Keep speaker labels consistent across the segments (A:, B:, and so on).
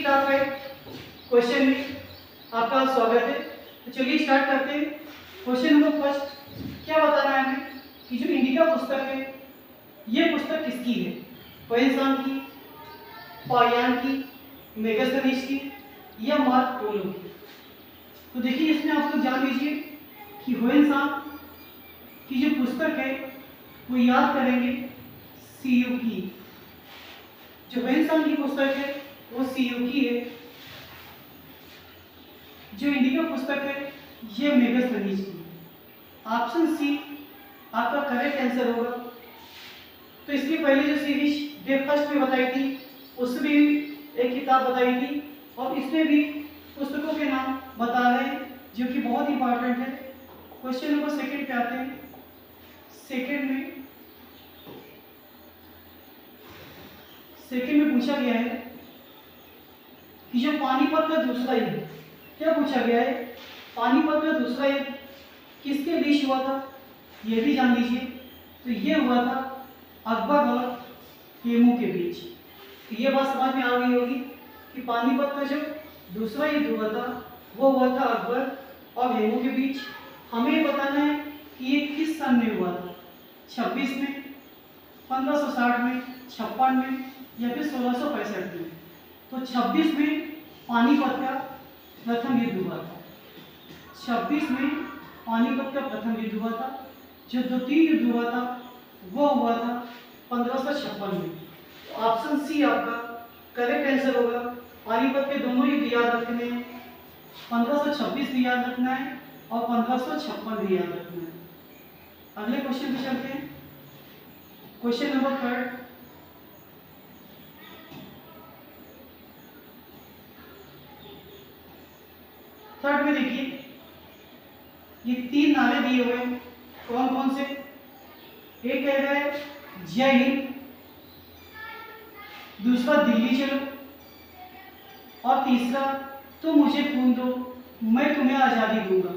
A: किताब है क्वेश्चन में आपका स्वागत है। तो चलिए स्टार्ट करते हैं। क्वेश्चन नंबर फर्स्ट क्या बताना है हमें कि जो इंडिका पुस्तक है ये पुस्तक किसकी है? ह्वेनसांग की, पायान की, मेगास्थनीज की या मार्क पोलो की? तो देखिए इसमें आप लोग जान लीजिए कि ह्वेनसांग की जो पुस्तक है वो याद करेंगे सीयू की। जो ह्वेनसांग की पुस्तक है वो सीयू की है। जो इंडिका पुस्तक है ये मेगास्थनीज की। ऑप्शन सी आपका करेक्ट आंसर होगा। तो इसके पहले जो सीरीज ब्रेकफास्ट में बताई थी उसमें भी एक किताब बताई थी और इसमें भी पुस्तकों के नाम बता रहे हैं जो कि बहुत इंपॉर्टेंट है। क्वेश्चन नंबर सेकंड पे आते हैं। सेकंड में पूछा गया है कि जो पानीपत का दूसरा युद्ध, क्या पूछा गया है? पानीपत का दूसरा युद्ध किसके बीच हुआ था ये भी जान लीजिए। तो ये हुआ था अकबर और हेमू के बीच। तो ये बात समझ में आ गई होगी कि पानीपत का जो दूसरा युद्ध हुआ था वो हुआ था अकबर और हेमू के बीच। हमें बताना है कि ये किस सन में हुआ था, 26 में, 1560 में, 56 में या फिर 1665 में। तो 26 में पानीपत का प्रथम युद्ध हुआ था। 26 में पानीपत का प्रथम युद्ध हुआ था। जो द्वितीय युद्ध हुआ था वो हुआ था 1556 में। तो ऑप्शन सी आपका करेक्ट आंसर होगा। पानीपत के दोनों युद्ध याद रखने हैं, 1526 भी याद रखना है और 1556 भी याद रखना है। अगले क्वेश्चन पे चलते हैं। Question number third. थर्ड में देखिए ये 3 नारे दिए हुए हैं, कौन कौन से? एक कह रहा है जय हिंद, दूसरा दिल्ली चलो और तीसरा तो मुझे खून दो मैं तुम्हें आज़ादी दूंगा।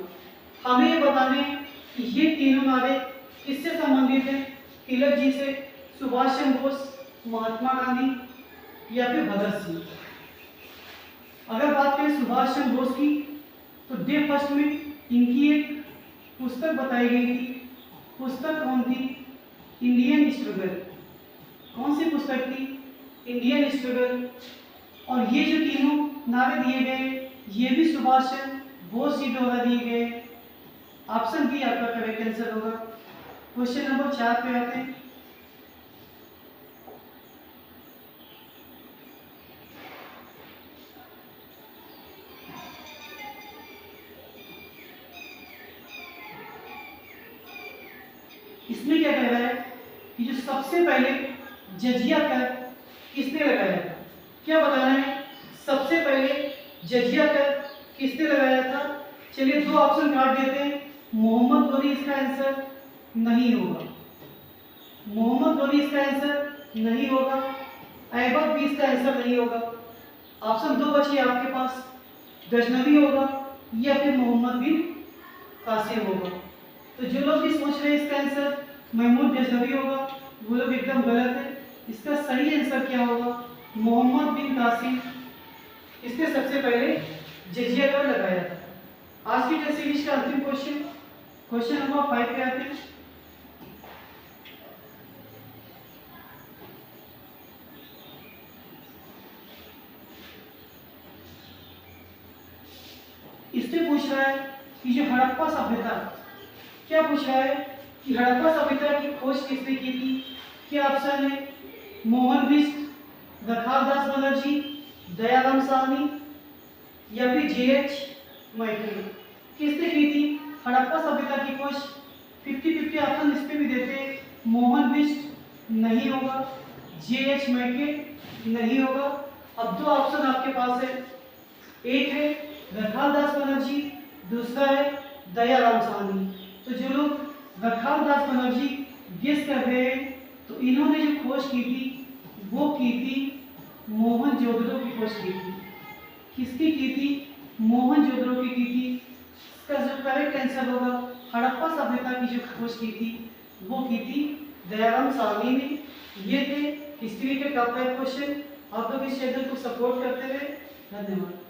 A: हमें ये बताने कि ये तीनों नारे किससे संबंधित हैं? तिलक जी से, सुभाष चंद्र बोस, महात्मा गांधी या फिर भगत सिंह। अगर बात करें सुभाष चंद्र बोस की तो डे फर्स्ट में इनकी एक पुस्तक बताई गई थी। पुस्तक कौन थी? Indian struggle. कौन सी पुस्तक थी? Indian struggle. और ये जो तीनों नारे दिए गए ये भी सुभाष चंद्र बोस जी द्वारा दिए गए। ऑप्शन बी आपका करेक्ट आंसर होगा। क्वेश्चन नंबर 4 पे आते हैं। इसमें क्या कह रहा है कि जो सबसे पहले जजिया कर किसने लगाया था? क्या बताना है? सबसे पहले जजिया कर किसने लगाया था? चलिए 2 ऑप्शन काट देते हैं। मोहम्मद गोरी इसका आंसर नहीं होगा। मोहम्मद गोरी इसका आंसर नहीं होगा। ऐबक भी इसका आंसर नहीं होगा। ऑप्शन 2 बचे आपके पास, गजनवी होगा या फिर मोहम्मद बिन कासिम होगा। तो जो लोग भी सोच रहे हैं इसका आंसर महमूद गजनवी होगा वो लोग एकदम गलत है। इसका सही आंसर क्या होगा? मोहम्मद बिन कासिम इसने सबसे पहले जजिया कर लगाया था। आज की टेस्ट सीरीज का अंतिम क्वेश्चन, क्वेश्चन नंबर 5 पे आते हैं। इससे पूछ रहा है कि जो हड़प्पा सभ्यता, क्या पूछ रहा है कि हड़प्पा सभ्यता की खोज किसने की थी? क्या ऑप्शन है? मोहन बिष्ट, रखालदास बनर्जी, दयाराम साहनी या फिर J.H. मैत्री। किसने की थी हड़प्पा सभ्यता की खोज? 50-50 ऑप्शन इस पे भी देते हैं। मोहन बिष्ट नहीं होगा, J.H. मैत्री नहीं होगा। अब 2 ऑप्शन आपके पास है, एक है रखालदास बनर्जी, दूसरा है दयाराम साहनी। तो जो लोग रखालदास बनर्जी गेस कर रहे हैं तो इन्होंने जो खोज की थी वो की थी मोहनजोदड़ो की खोज की थी। किसकी की थी? मोहनजोदड़ो की थी। इसका जो करेक्ट आंसर होगा हड़प्पा सभ्यता की जो खोज की थी वो की थी दयाराम साहनी ने। ये थे हिस्ट्री के टॉप 5 क्वेश्चन। आप लोग इस चैनल को सपोर्ट करते हुए धन्यवाद।